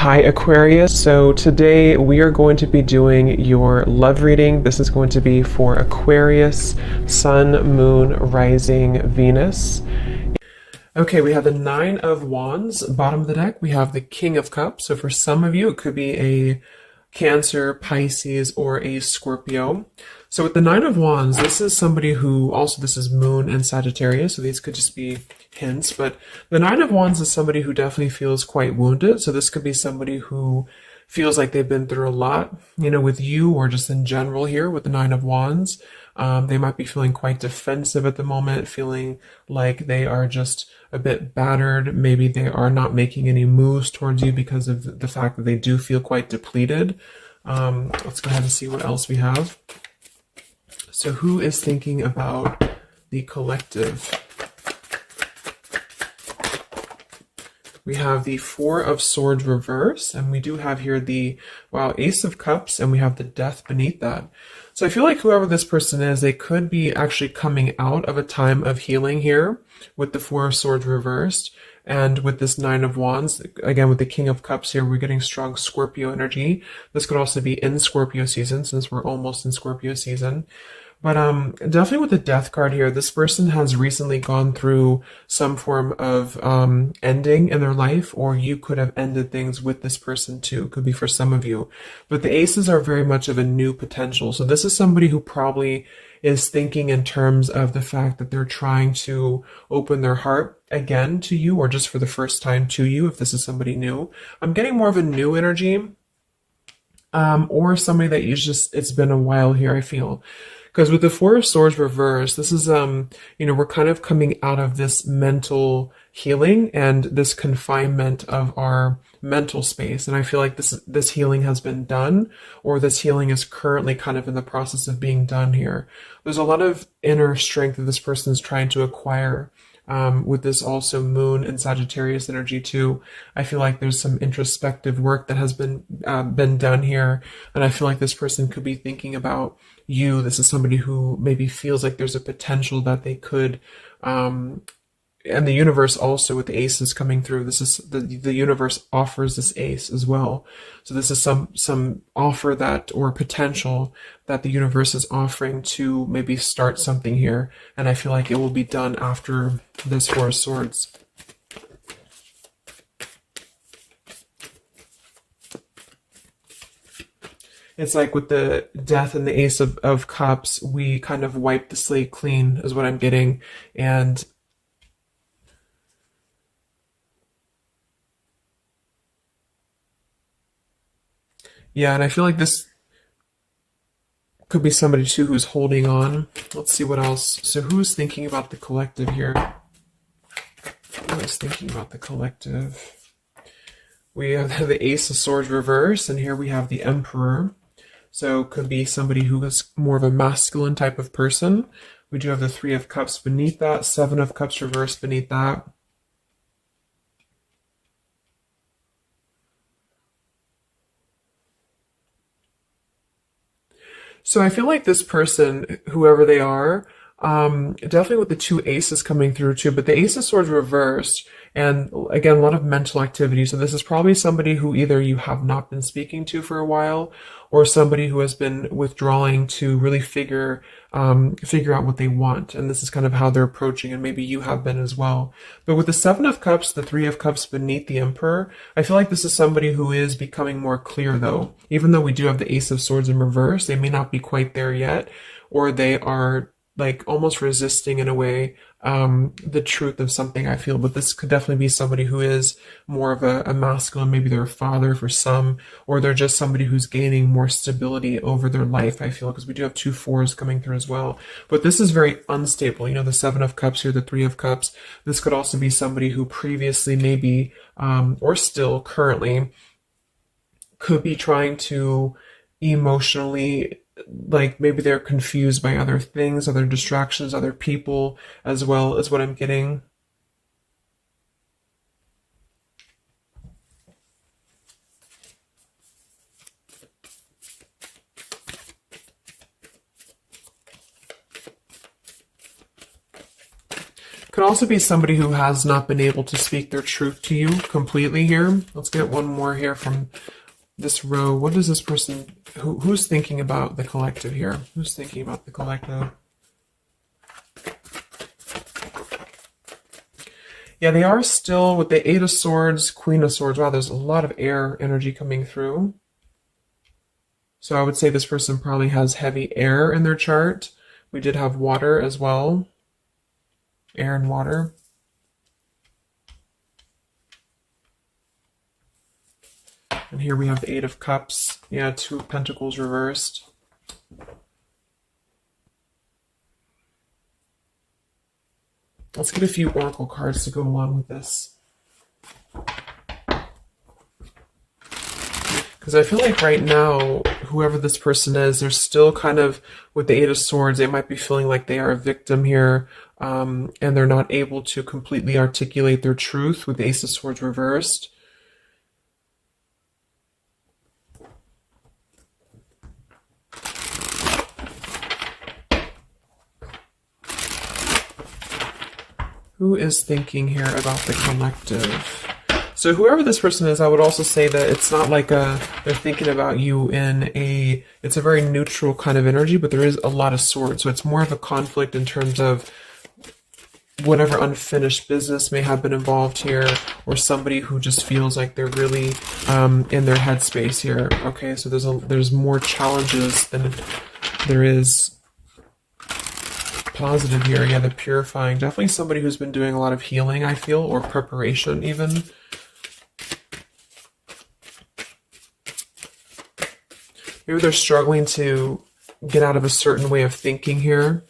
Hi Aquarius, so today we are going to be doing your love reading. This is going to be for Aquarius, Sun, Moon, Rising, Venus. Okay, we have the Nine of Wands, bottom of the deck. We have the King of Cups. So for some of you, it could be a Cancer, Pisces, or a Scorpio. So with the Nine of Wands, this is somebody who, also this is Moon and Sagittarius, so these could just be hints, but the Nine of Wands is somebody who definitely feels quite wounded. So this could be somebody who feels like they've been through a lot, with you or just in general here with the Nine of Wands. They might be feeling quite defensive at the moment, feeling like they are just a bit battered. Maybe they are not making any moves towards you because of the fact that they do feel quite depleted. Let's go ahead and see what else we have. So who is thinking about the collective? We have the Four of Swords reverse, and we do have here the, Ace of Cups, and we have the Death beneath that. So I feel like whoever this person is, they could be actually coming out of a time of healing here with the Four of Swords reversed. And with this Nine of Wands, again, with the King of Cups here, we're getting strong Scorpio energy. This could also be in Scorpio season, since we're almost in Scorpio season. But definitely with the Death card here, this person has recently gone through some form of ending in their life, or you could have ended things with this person too. Could be for some of you. But the Aces are very much of a new potential. So this is somebody who probably is thinking in terms of the fact that they're trying to open their heart again to you, or just for the first time to you, if this is somebody new. I'm getting more of a new energy, or somebody that it's been a while here, I feel. Because with the Four of Swords reversed, this is, we're kind of coming out of this mental healing and this confinement of our mental space. And I feel like this healing has been done, or this healing is currently kind of in the process of being done here. There's a lot of inner strength that this person is trying to acquire. With this also Moon and Sagittarius energy too. I feel like there's some introspective work that has been done here, and I feel like this person could be thinking about you. This is somebody who maybe feels like there's a potential that they could, and the universe also with the aces coming through. This is the universe offers this ace as well. So this is some offer that, or potential that the universe is offering to maybe start something here. And I feel like it will be done after this Four of Swords. It's like with the Death and the Ace of Cups, we kind of wipe the slate clean is what I'm getting. And yeah, and I feel like this could be somebody too who's holding on. Let's see what else. So who's thinking about the collective here? Who is thinking about the collective? We have the Ace of Swords reverse, and here we have the Emperor. So could be somebody who is more of a masculine type of person. We do have the Three of Cups beneath that, Seven of Cups reversed beneath that. So I feel like this person, whoever they are, definitely with the two aces coming through too, but the Ace of Swords reversed, and again, a lot of mental activity. So this is probably somebody who either you have not been speaking to for a while, or somebody who has been withdrawing to really figure out what they want. And this is kind of how they're approaching, and maybe you have been as well. But with the Seven of Cups, the Three of Cups beneath the Emperor, I feel like this is somebody who is becoming more clear though. Even though we do have the Ace of Swords in reverse, they may not be quite there yet, or they are like almost resisting in a way the truth of something, I feel. But this could definitely be somebody who is more of a masculine. Maybe they're a father for some, or they're just somebody who's gaining more stability over their life, I feel, because we do have two fours coming through as well. But this is very unstable. The Seven of Cups here, the Three of Cups. This could also be somebody who previously maybe, or still currently, could be trying to emotionally, like maybe they're confused by other things, other distractions, other people, as well as what I'm getting. Could also be somebody who has not been able to speak their truth to you completely here. Let's get one more here from this row. What is this person, who's thinking about the collective here? Who's thinking about the collective? Yeah, they are still with the Eight of Swords, Queen of Swords. Wow, there's a lot of air energy coming through. So I would say this person probably has heavy air in their chart. We did have water as well. Air and water. And here we have the Eight of Cups. Yeah, Two of Pentacles reversed. Let's get a few oracle cards to go along with this. Because I feel like right now, whoever this person is, they're still kind of, with the Eight of Swords, they might be feeling like they are a victim here, and they're not able to completely articulate their truth with the Ace of Swords reversed. Who is thinking here about the collective? So whoever this person is, I would also say that it's not like they're thinking about you in it's a very neutral kind of energy, but there is a lot of swords. So it's more of a conflict in terms of whatever unfinished business may have been involved here, or somebody who just feels like they're really in their headspace here. Okay, so there's more challenges than there is positive here. Yeah, the purifying. Definitely somebody who's been doing a lot of healing, I feel, or preparation even. Maybe they're struggling to get out of a certain way of thinking here.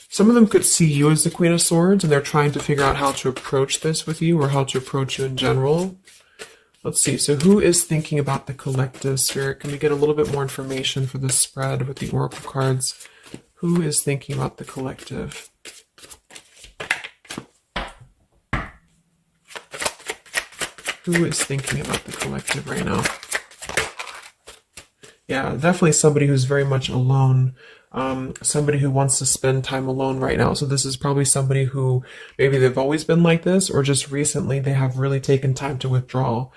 Some of them could see you as the Queen of Swords, and they're trying to figure out how to approach this with you, or how to approach you in general. Let's see. So who is thinking about the collective, Spirit? Can we get a little bit more information for this spread with the oracle cards? Who is thinking about the collective? Who is thinking about the collective right now? Yeah, definitely somebody who's very much alone. Somebody who wants to spend time alone right now. So this is probably somebody who maybe they've always been like this, or just recently they have really taken time to withdraw.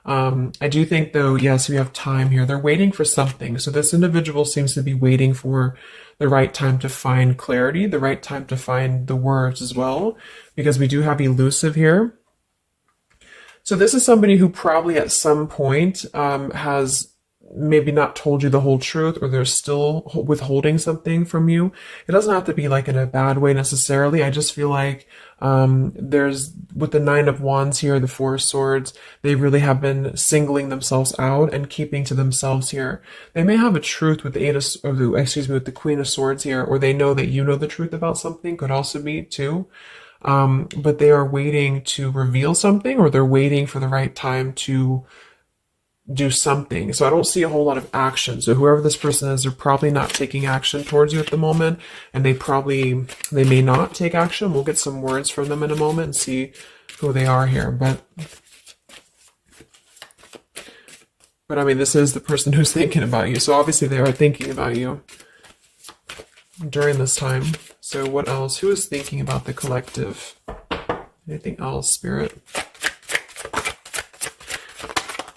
I do think though, yes, we have time here. They're waiting for something. So this individual seems to be waiting for the right time to find clarity, the right time to find the words as well, because we do have elusive here. So this is somebody who probably at some point has maybe not told you the whole truth, or they're still withholding something from you. It doesn't have to be like in a bad way necessarily. I just feel like there's, with the Nine of Wands here, the Four of Swords, they really have been singling themselves out and keeping to themselves here. They may have a truth with the with the Queen of Swords here, or they know that you know the truth about something, could also be too. But they are waiting to reveal something, or they're waiting for the right time to do something. So I don't see a whole lot of action. So whoever this person is, they're probably not taking action towards you at the moment, and they may not take action. We'll get some words from them in a moment and see who they are here. But I mean, this is the person who's thinking about you. So obviously they are thinking about you during this time. So what else? Who is thinking about the collective? Anything else, Spirit?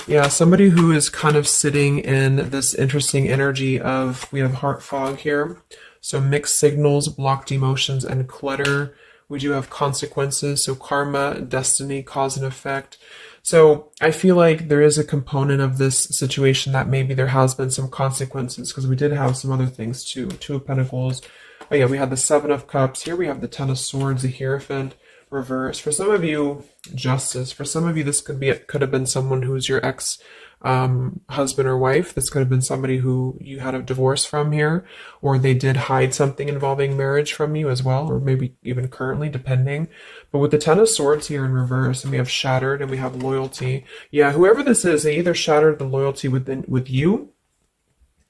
Yeah, somebody who is kind of sitting in this interesting energy of, we have heart fog here. So mixed signals, blocked emotions, and clutter. We do have consequences, so karma, destiny, cause and effect. So I feel like there is a component of this situation that maybe there has been some consequences, because we did have some other things too. Two of Pentacles. Oh yeah, we had the Seven of Cups. Here we have the Ten of Swords, the Hierophant. Reverse. For some of you, Justice. For some of you, this could have been someone who's your ex husband or wife. This could have been somebody who you had a divorce from here, or they did hide something involving marriage from you as well, or maybe even currently, depending. But with the Ten of Swords here in reverse, and we have shattered, and we have loyalty. Yeah, whoever this is, they either shattered the loyalty with you,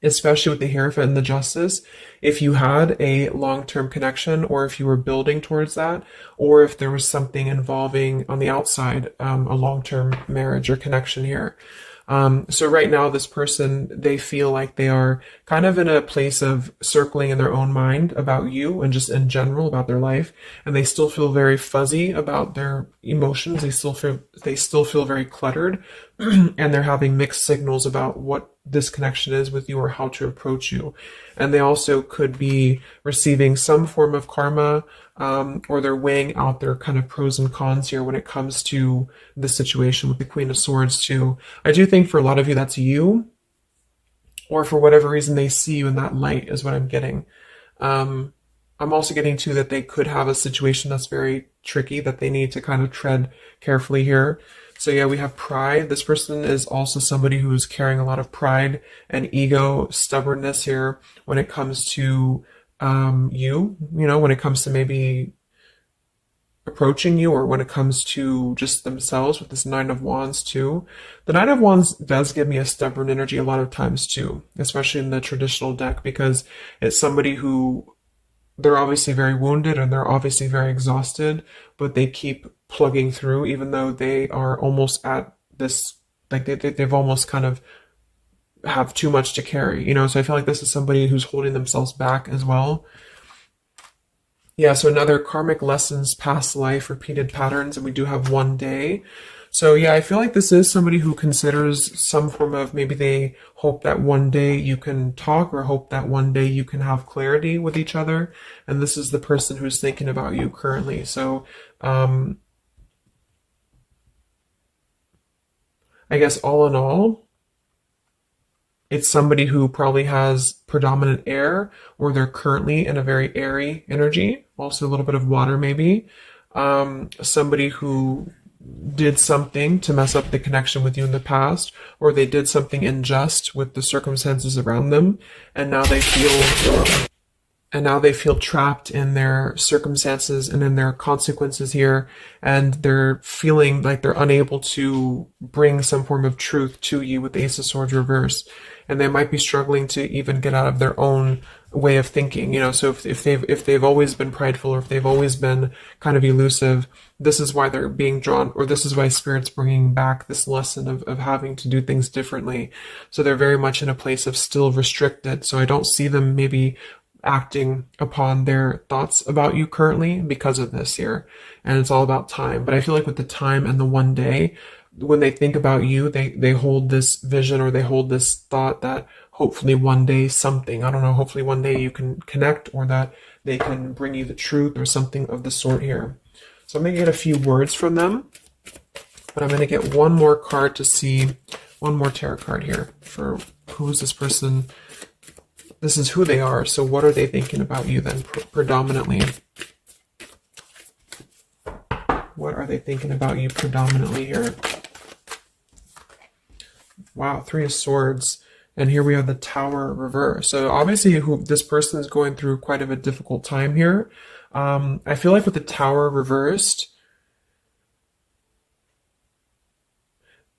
especially with the Hierophant and the Justice, if you had a long-term connection, or if you were building towards that, or if there was something involving on the outside, a long-term marriage or connection here. So right now, this person, they feel like they are kind of in a place of circling in their own mind about you and just in general about their life. And they still feel very fuzzy about their emotions. They still feel very cluttered and they're having mixed signals about what this connection is with you or how to approach you. And they also could be receiving some form of karma, or they're weighing out their kind of pros and cons here when it comes to the situation with the Queen of Swords too. I do think for a lot of you that's you, or for whatever reason they see you in that light is what I'm getting. I'm also getting too that they could have a situation that's very tricky that they need to kind of tread carefully here. So yeah, we have pride. This person is also somebody who's carrying a lot of pride and ego, stubbornness here when it comes to when it comes to maybe approaching you, or when it comes to just themselves with this Nine of Wands too. The Nine of Wands does give me a stubborn energy a lot of times too, especially in the traditional deck, because it's somebody who they're obviously very wounded and they're obviously very exhausted, but they keep plugging through even though they are almost at this, like they've almost kind of have too much to carry, so I feel like this is somebody who's holding themselves back as well. Yeah, so another karmic lessons, past life, repeated patterns, and we do have one day. So yeah, I feel like this is somebody who considers some form of, maybe they hope that one day you can talk, or hope that one day you can have clarity with each other. And this is the person who's thinking about you currently. So I guess all in all, it's somebody who probably has predominant air, or they're currently in a very airy energy, also a little bit of water maybe. Somebody who did something to mess up the connection with you in the past, or they did something unjust with the circumstances around them, and now they feel trapped in their circumstances and in their consequences here, and they're feeling like they're unable to bring some form of truth to you with the Ace of Swords reverse, and they might be struggling to even get out of their own way of thinking, so if they've always been prideful, or if they've always been kind of elusive, this is why they're being drawn, or this is why Spirit's bringing back this lesson of having to do things differently. So they're very much in a place of still restricted, so I don't see them maybe acting upon their thoughts about you currently because of this here. And it's all about time. But I feel like with the time and the one day, when they think about you, they hold this vision, or they hold this thought that hopefully one day something, I don't know, hopefully one day you can connect, or that they can bring you the truth or something of the sort here. So I'm going to get a few words from them, but I'm going to get one more card to see, one more tarot card here for who's this person. This is who they are. So what are they thinking about you then predominantly? What are they thinking about you predominantly here? Wow, Three of Swords. And here we have the Tower reverse. So obviously this person is going through quite of a difficult time here. I feel like with the Tower reversed,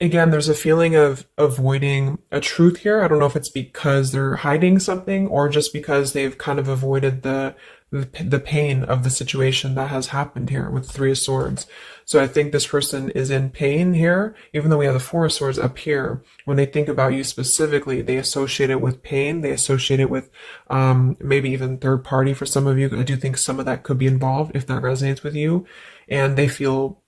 again, there's a feeling of avoiding a truth here. I don't know if it's because they're hiding something, or just because they've kind of avoided the pain of the situation that has happened here with Three of Swords. So I think this person is in pain here, even though we have the Four of Swords up here. When they think about you specifically, they associate it with pain. They associate it with maybe even third party for some of you. I do think some of that could be involved if that resonates with you. And they feel,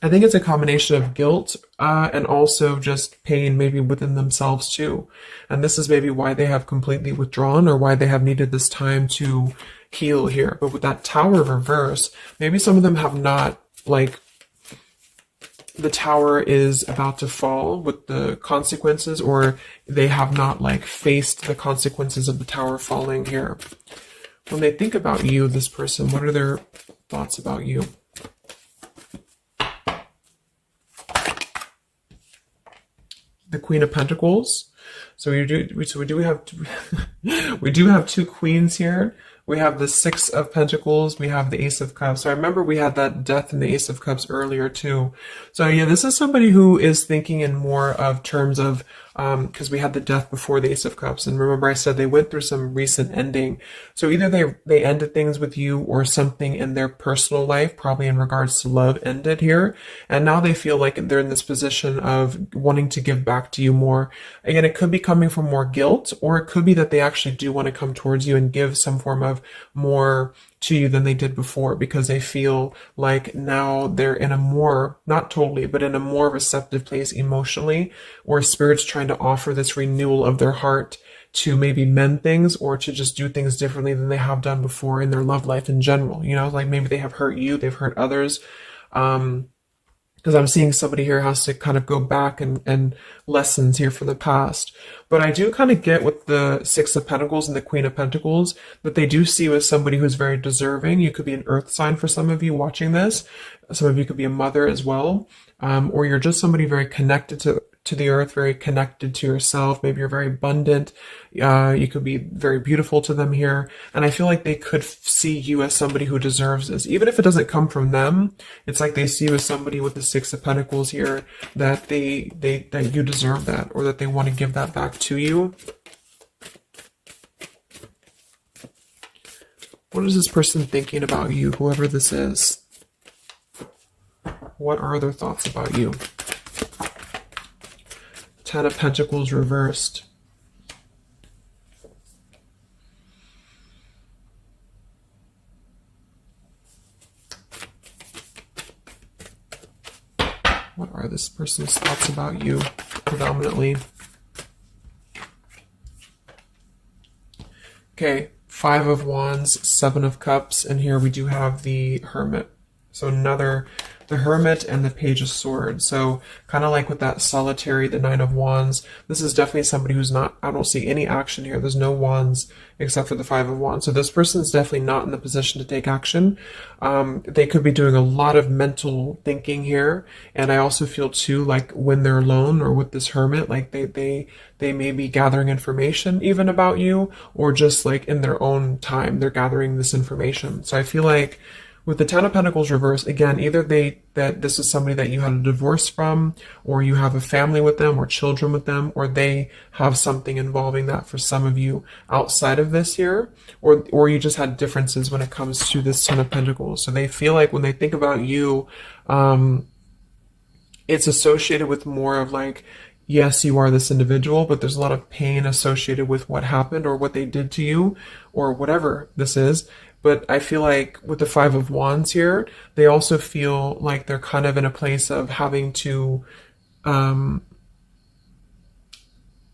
I think it's a combination of guilt and also just pain maybe within themselves too. And this is maybe why they have completely withdrawn, or why they have needed this time to heal here. But with that Tower reverse, maybe some of them have not, like, the tower is about to fall with the consequences, or they have not like faced the consequences of the tower falling here. When they think about you, this person, what are their thoughts about you? The Queen of Pentacles. So we do have we do have two queens here. We have the Six of Pentacles. We have the Ace of Cups. So I remember we had that Death and the Ace of Cups earlier too. So yeah, this is somebody who is thinking in more of terms of because we had the death before the Ace of Cups. And remember I said they went through some recent ending. So either they ended things with you, or something in their personal life, probably in regards to love, ended here. And now they feel like they're in this position of wanting to give back to you more. Again, it could be coming from more guilt, or it could be that they actually do want to come towards you and give some form of more to you than they did before, because they feel like now they're in a more, not totally, but in a more receptive place emotionally, or spirit's trying to offer this renewal of their heart to maybe mend things, or to just do things differently than they have done before in their love life in general. You know, like maybe they have hurt you, they've hurt others. Because I'm seeing somebody here has to kind of go back and lessons here from the past. But I do kind of get with the Six of Pentacles and the Queen of Pentacles that they do see you as somebody who's very deserving. You could be an earth sign for some of you watching this. Some of you could be a mother as well. Or you're just somebody very connected to the earth, very connected to yourself. Maybe you're very abundant. You could be very beautiful to them here. And I feel like they could see you as somebody who deserves this. Even if it doesn't come from them, it's like they see you as somebody with the Six of Pentacles here, that that you deserve that, or that they want to give that back to you. What is this person thinking about you, whoever this is? What are their thoughts about you? Ten of Pentacles reversed. What are this person's thoughts about you, predominantly? Okay, Five of Wands, Seven of Cups, and here we do have the Hermit. So the Hermit and the Page of Swords. So kind of like with that solitary, the Nine of Wands, this is definitely somebody who's not, I don't see any action here. There's no wands except for the Five of Wands. So this person is definitely not in the position to take action. They could be doing a lot of mental thinking here. And I also feel too, like when they're alone or with this Hermit, like they may be gathering information even about you, or just like in their own time, they're gathering this information. So I feel like with the Ten of Pentacles reversed, again, either that this is somebody that you had a divorce from, or you have a family with them, or children with them, or they have something involving that for some of you outside of this here, or you just had differences when it comes to this Ten of Pentacles. So they feel like when they think about you, it's associated with more of like, yes, you are this individual, but there's a lot of pain associated with what happened or what they did to you or whatever this is. But I feel like with the Five of Wands here, they also feel like they're kind of in a place of having to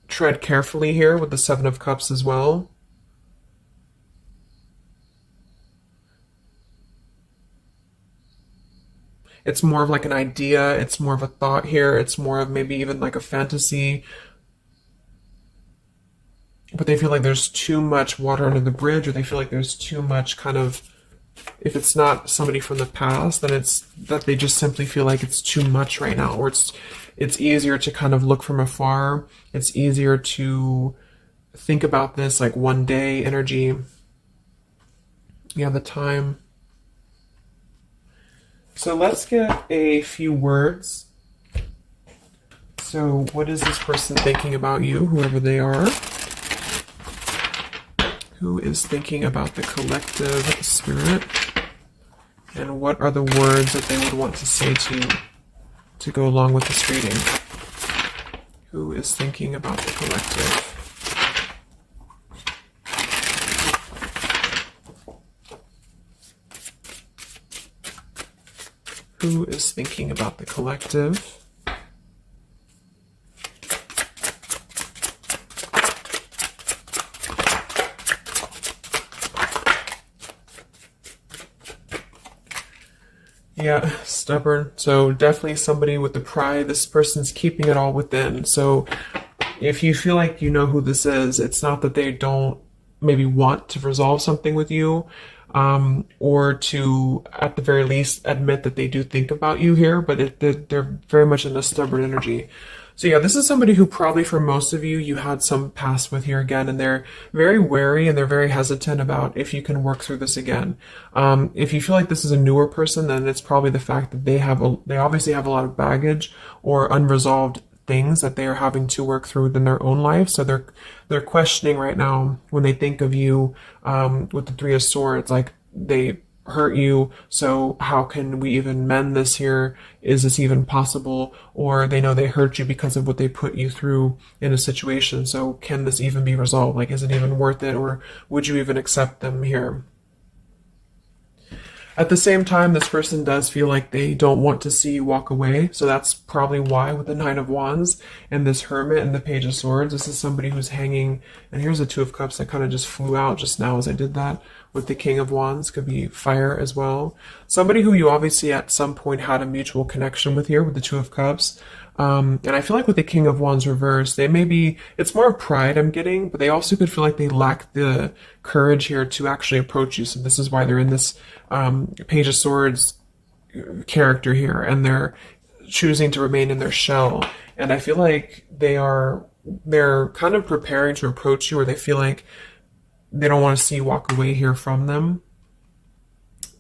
tread carefully here with the Seven of Cups as well. It's more of like an idea. It's more of a thought here. It's more of maybe even like a fantasy. But they feel like there's too much water under the bridge, or they feel like there's too much kind of, if it's not somebody from the past, then it's that they just simply feel like it's too much right now, or it's easier to kind of look from afar. It's easier to think about this like one day energy. Yeah, the time. So let's get a few words. So what is this person thinking about you, whoever they are? Who is thinking about the collective spirit? And what are the words that they would want to say to go along with this reading? Who is thinking about the collective? Who is thinking about the collective? Yeah, stubborn. So definitely somebody with the pride. This person's keeping it all within. So if you feel like you know who this is, it's not that they don't maybe want to resolve something with you, or to, at the very least, admit that they do think about you here, but they're very much in a stubborn energy. So yeah, this is somebody who probably for most of you, you had some past with here again, and they're very wary and they're very hesitant about if you can work through this again. If you feel like this is a newer person, then it's probably the fact that they obviously have a lot of baggage or unresolved things that they are having to work through within their own life. So they're questioning right now when they think of you with the Three of Swords, like they hurt you, so how can we even mend this here? Is this even possible? Or they know they hurt you because of what they put you through in a situation, so can this even be resolved? Like, is it even worth it, or would you even accept them here? At the same time, this person does feel like they don't want to see you walk away. So that's probably why with the Nine of Wands and this Hermit and the Page of Swords, this is somebody who's hanging. And here's the Two of Cups that kind of just flew out just now as I did that. With the King of Wands, could be fire as well. Somebody who you obviously at some point had a mutual connection with here with the Two of Cups. And I feel like with the King of Wands reversed, they may be, it's more of pride I'm getting, but they also could feel like they lack the courage here to actually approach you. So this is why they're in this Page of Swords character here, and they're choosing to remain in their shell. And I feel like they're kind of preparing to approach you, or they feel like they don't want to see you walk away here from them.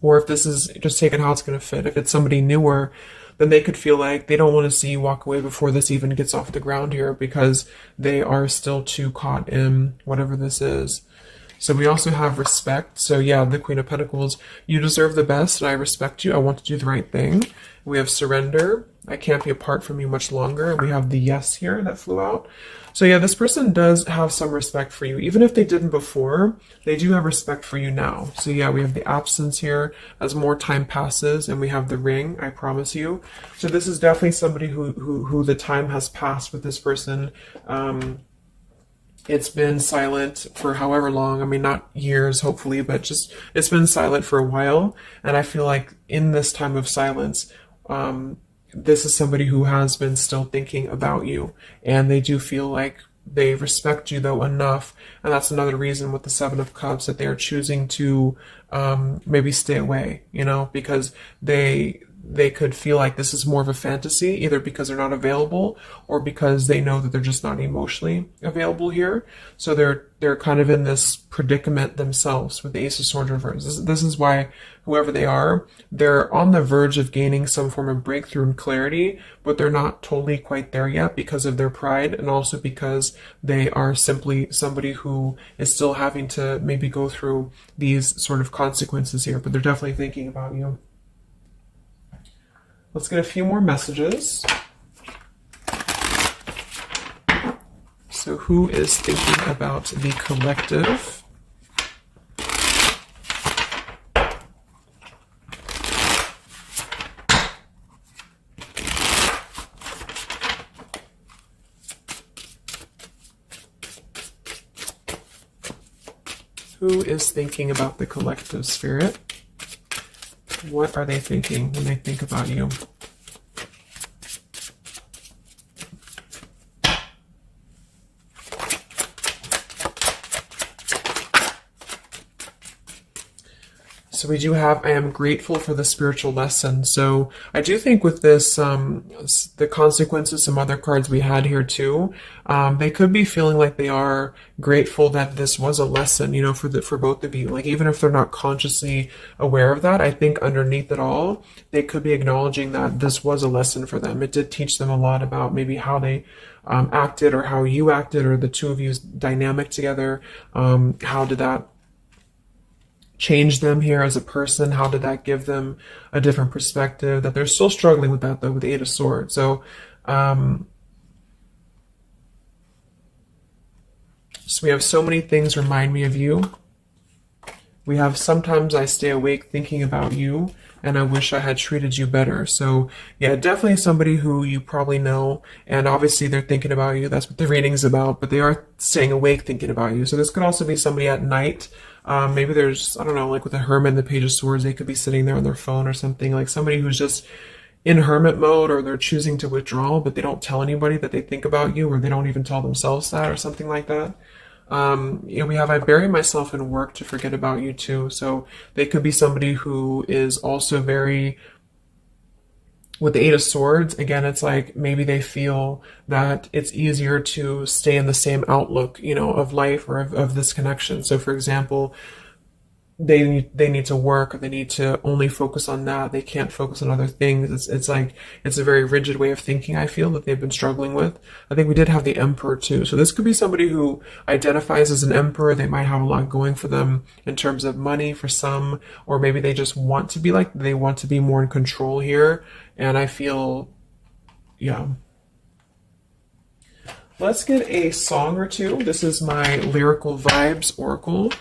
Or if this is just taking how it's going to fit, if it's somebody newer, then they could feel like they don't want to see you walk away before this even gets off the ground here, because they are still too caught in whatever this is. So we also have respect. So yeah, the Queen of Pentacles, you deserve the best and I respect you. I want to do the right thing. We have surrender. I can't be apart from you much longer. We have the yes here that flew out. So yeah, this person does have some respect for you. Even if they didn't before, they do have respect for you now. So yeah, we have the absence here as more time passes, and we have the ring, I promise you. So this is definitely somebody who the time has passed with this person. It's been silent for however long. I mean, not years, hopefully, but just it's been silent for a while. And I feel like in this time of silence, this is somebody who has been still thinking about you, and they do feel like they respect you though enough. And that's another reason with the Seven of Cups that they're choosing to maybe stay away, you know, because they could feel like this is more of a fantasy, either because they're not available or because they know that they're just not emotionally available here. So they're kind of in this predicament themselves with the Ace of Swords reversed. This is why whoever they are, they're on the verge of gaining some form of breakthrough and clarity, but they're not totally quite there yet because of their pride, and also because they are simply somebody who is still having to maybe go through these sort of consequences here, but they're definitely thinking about you. Let's get a few more messages. So who is thinking about the collective? Who is thinking about the collective, Spirit? What are they thinking when they think about you? So we do have, I am grateful for the spiritual lesson. So I do think with this, the consequences, some other cards we had here too, they could be feeling like they are grateful that this was a lesson, you know, for both of you. Like, even if they're not consciously aware of that, I think underneath it all, they could be acknowledging that this was a lesson for them. It did teach them a lot about maybe how they acted, or how you acted, or the two of you's dynamic together. How did that change them here as a person? How did that give them a different perspective? That they're still struggling with that though, with the Eight of Swords. So, so we have so many things remind me of you. We have sometimes I stay awake thinking about you, and I wish I had treated you better. So yeah, definitely somebody who you probably know, and obviously they're thinking about you. That's what the reading's about, but they are staying awake thinking about you. So this could also be somebody at night. Maybe there's, I don't know, like with the Hermit and the Page of Swords, they could be sitting there on their phone or something, like somebody who's just in hermit mode, or they're choosing to withdraw, but they don't tell anybody that they think about you, or they don't even tell themselves that, or something like that. You know, we have, I bury myself in work to forget about you too. So they could be somebody who is also very, with the Eight of Swords, again, it's like maybe they feel that it's easier to stay in the same outlook, you know, of life, or of this connection. So for example, they need to work, or they need to only focus on that. They can't focus on other things. It's like it's a very rigid way of thinking, I feel, that they've been struggling with. I think we did have the Emperor too. So this could be somebody who identifies as an emperor. They might have a lot going for them in terms of money for some, or maybe they just want to be like, they want to be more in control here. And I feel, yeah. Let's get a song or two. This is my Lyrical Vibes Oracle.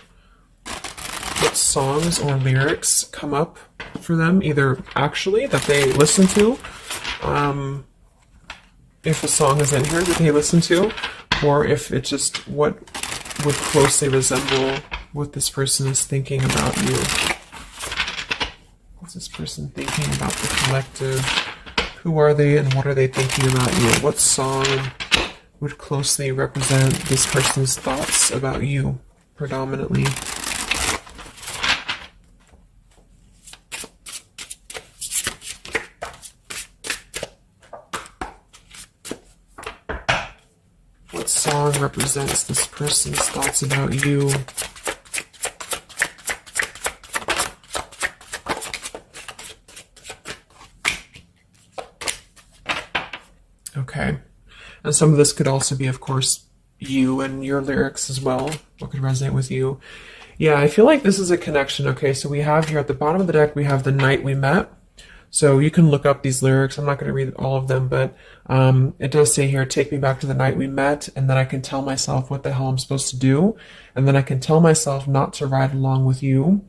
What songs or lyrics come up for them, either actually that they listen to, if a song is in here that they listen to, or if it's just what would closely resemble what this person is thinking about you. What's this person thinking about the collective? Who are they and what are they thinking about you? What song would closely represent this person's thoughts about you predominantly? What song represents this person's thoughts about you? Okay. And some of this could also be, of course, you and your lyrics as well. What could resonate with you? Yeah, I feel like this is a connection. Okay, so we have here at the bottom of the deck, we have The Night We Met. So you can look up these lyrics. I'm not going to read all of them, but it does say here, take me back to the night we met, and then I can tell myself what the hell I'm supposed to do. And then I can tell myself not to ride along with you.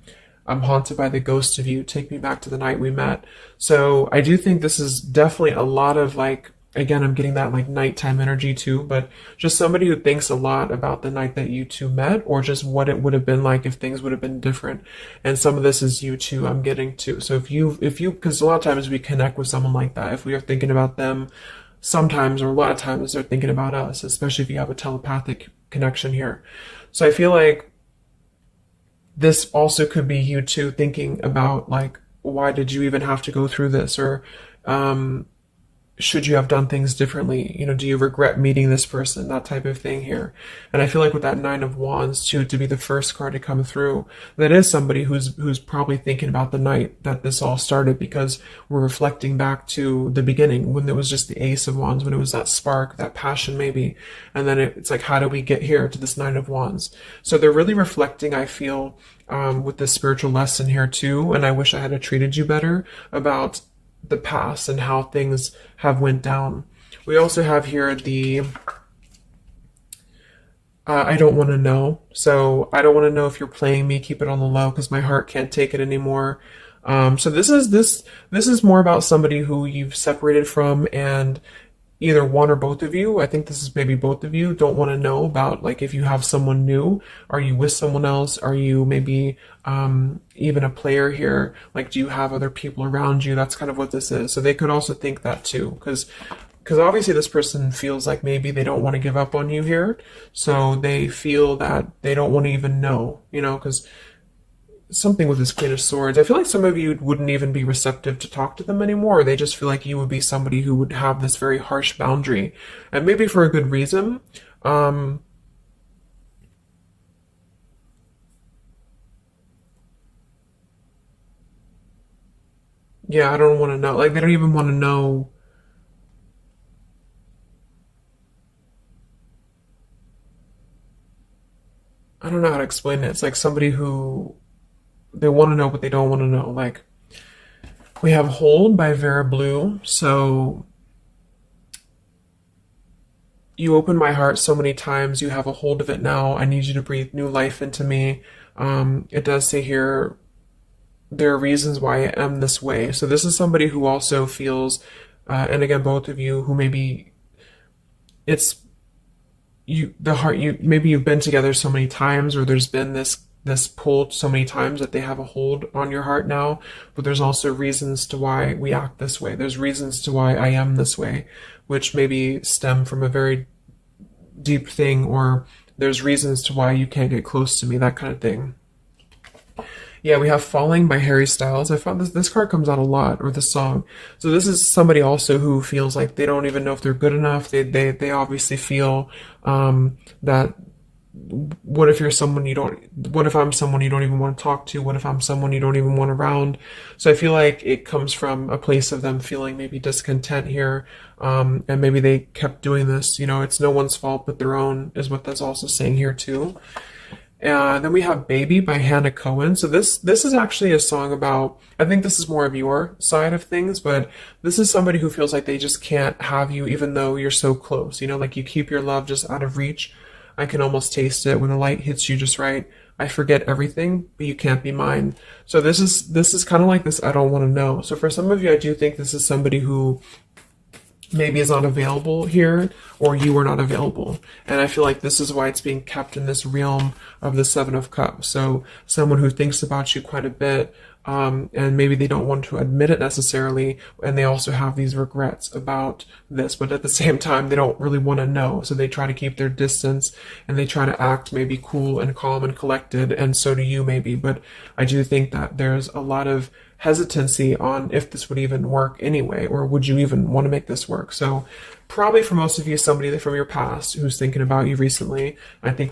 I'm haunted by the ghost of you. Take me back to the night we met. So I do think this is definitely a lot of like, again, I'm getting that like nighttime energy too, but just somebody who thinks a lot about the night that you two met, or just what it would have been like if things would have been different. And some of this is you too, I'm getting to. So if you, because a lot of times we connect with someone like that. If we are thinking about them, sometimes, or a lot of times they're thinking about us, especially if you have a telepathic connection here. So I feel like this also could be you too thinking about like, why did you even have to go through this? Or, should you have done things differently? You know, do you regret meeting this person? That type of thing here. And I feel like with that Nine of Wands too, to be the first card to come through, that is somebody who's probably thinking about the night that this all started, because we're reflecting back to the beginning when it was just the Ace of Wands, when it was that spark, that passion maybe. And then it's like, how do we get here to this Nine of Wands? So they're really reflecting, I feel, with this spiritual lesson here too. And I wish I had treated you better about the past and how things have went down. We also have here the I don't want to know. So I don't want to know if you're playing me. Keep it on the low because my heart can't take it anymore. So this is more about somebody who you've separated from, and either one or both of you, I think this is maybe both of you, don't want to know about, like, if you have someone new. Are you with someone else? Are you maybe even a player here? Like, do you have other people around you? That's kind of what this is. So they could also think that too, because obviously this person feels like maybe they don't want to give up on you here. So they feel that they don't want to even know, you know, because something with this Queen of Swords, I feel like some of you wouldn't even be receptive to talk to them anymore. They just feel like you would be somebody who would have this very harsh boundary, and maybe for a good reason. Yeah, I don't want to know. Like, they don't even want to know. I don't know how to explain it. It's like somebody who, they want to know, but they don't want to know. Like, we have Hold by Vera Blue. So you opened my heart so many times. You have a hold of it now. I need you to breathe new life into me. It does say here, there are reasons why I am this way. So this is somebody who also feels, and again, both of you who maybe it's you, the heart, you, maybe you've been together so many times, or there's been this pull so many times that they have a hold on your heart now. But there's also reasons to why we act this way. There's reasons to why I am this way, which maybe stem from a very deep thing, or there's reasons to why you can't get close to me, that kind of thing. Yeah, we have Falling by Harry Styles. I found this card comes out a lot, or this song. So this is somebody also who feels like they don't even know if they're good enough. They obviously feel that what if you're someone you don't, what if I'm someone you don't even want to talk to? What if I'm someone you don't even want around? So I feel like it comes from a place of them feeling maybe discontent here. And maybe they kept doing this, you know, it's no one's fault but their own, is what that's also saying here too. And then we have Baby by Hannah Cohen. So this is actually a song about, I think this is more of your side of things, but this is somebody who feels like they just can't have you even though you're so close. You know, like you keep your love just out of reach. I can almost taste it when the light hits you just right. I forget everything, but you can't be mine. So this is kind of like this I don't want to know. So for some of you, I do think this is somebody who maybe is not available here, or you are not available. And I feel like this is why it's being kept in this realm of the Seven of Cups. So someone who thinks about you quite a bit, and maybe they don't want to admit it necessarily, and they also have these regrets about this, but at the same time, they don't really want to know. So they try to keep their distance, and they try to act maybe cool and calm and collected, and so do you maybe. But I do think that there's a lot of hesitancy on if this would even work anyway, or would you even want to make this work? So probably for most of you, somebody from your past who's thinking about you recently. I think